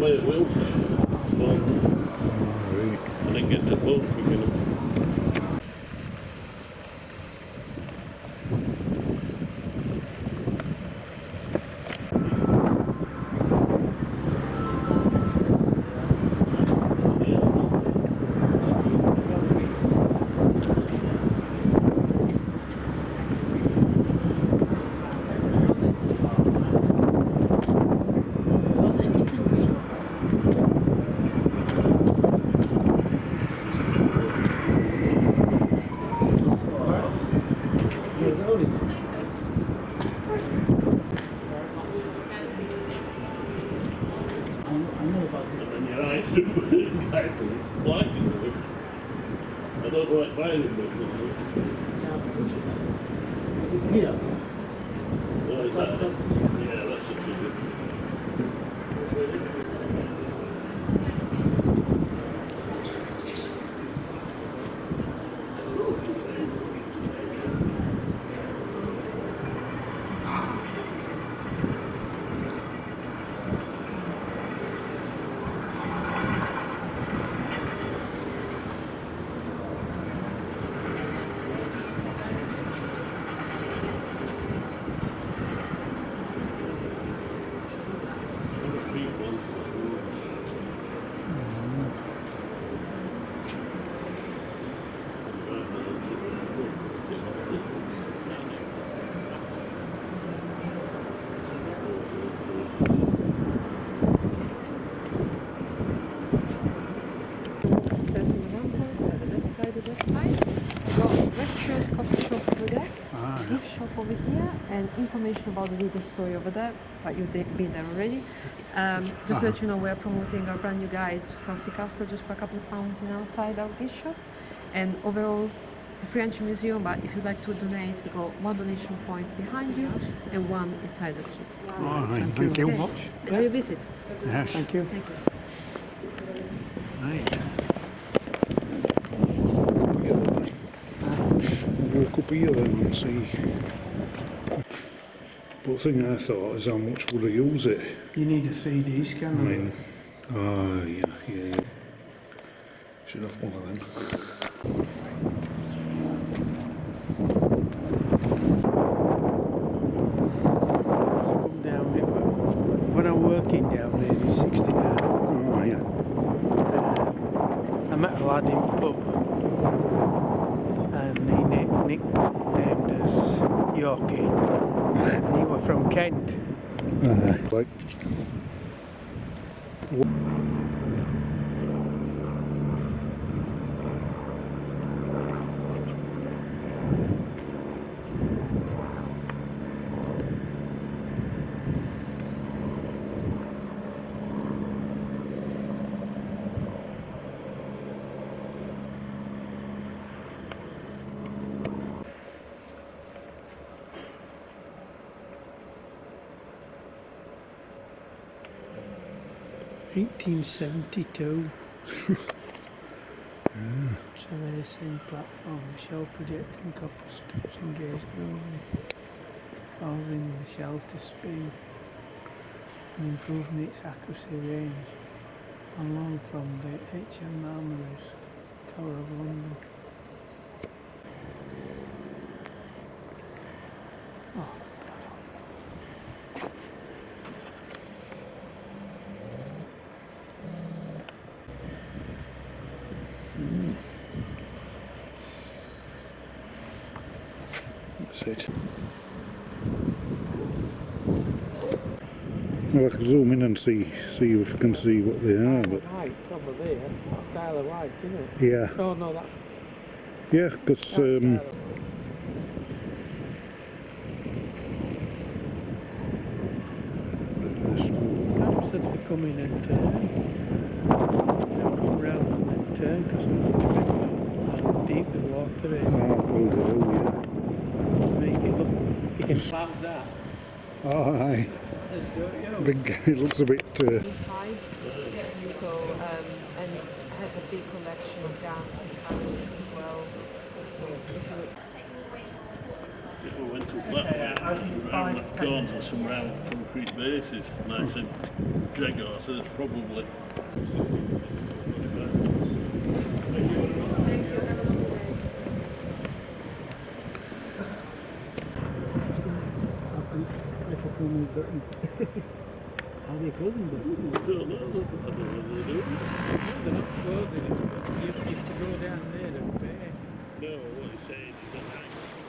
way at Wilf. I didn't get to vote quick enough. I don't know what finding, but it's here. Well, is that? Yeah, that's what you do. Upstairs on the ramparts, at the left side, the left side. We've got a restaurant, coffee shop over there, gift shop over here, and information about the leader story over there, but you've been there already. Just to let you know, we're promoting our brand new guide to Southsea Castle just for a couple of pounds in outside our gift shop. And overall, it's a free entry museum, but if you'd like to donate, we got one donation point behind you and one inside the keep. Oh, thank you very much. Enjoy your visit. Yes. Thank you. Thank you. Right. Walk up here then and see. But the thing I thought is how much would I use it? You need a 3D scanner. I mean, yeah. Should have one of them. Come down it, when I'm working down there, it's 69. Oh, yeah. I met a lad in the pub, and he nicknamed us Yorkie, and he was from Kent. Like. $1872. It's a racing platform, the shell projecting copper strips and gauge building, causing the shell to spin and improving its accuracy range on loan from the HM Armouries, Tower of London. Oh. That's it. Well, I could zoom in and see if you can see what they are, but Right, over there. That's Tyler White, isn't it? yeah, Oh no, that's yeah, because perhaps if they come in and turn. They'll come round and then turn because of how deep the water is. Make it look, you can climb that. Oh, aye. Big, it looks a bit. Inside, so and it has a big collection of guns and cannons as well. So if you If I went up that way, around that corner, some round concrete bases, and I said, Gregor, I said, it's probably. Are they closing them? I don't know what they're doing. They're not closing it, but you have to go down there and pay. No, what he's saying is that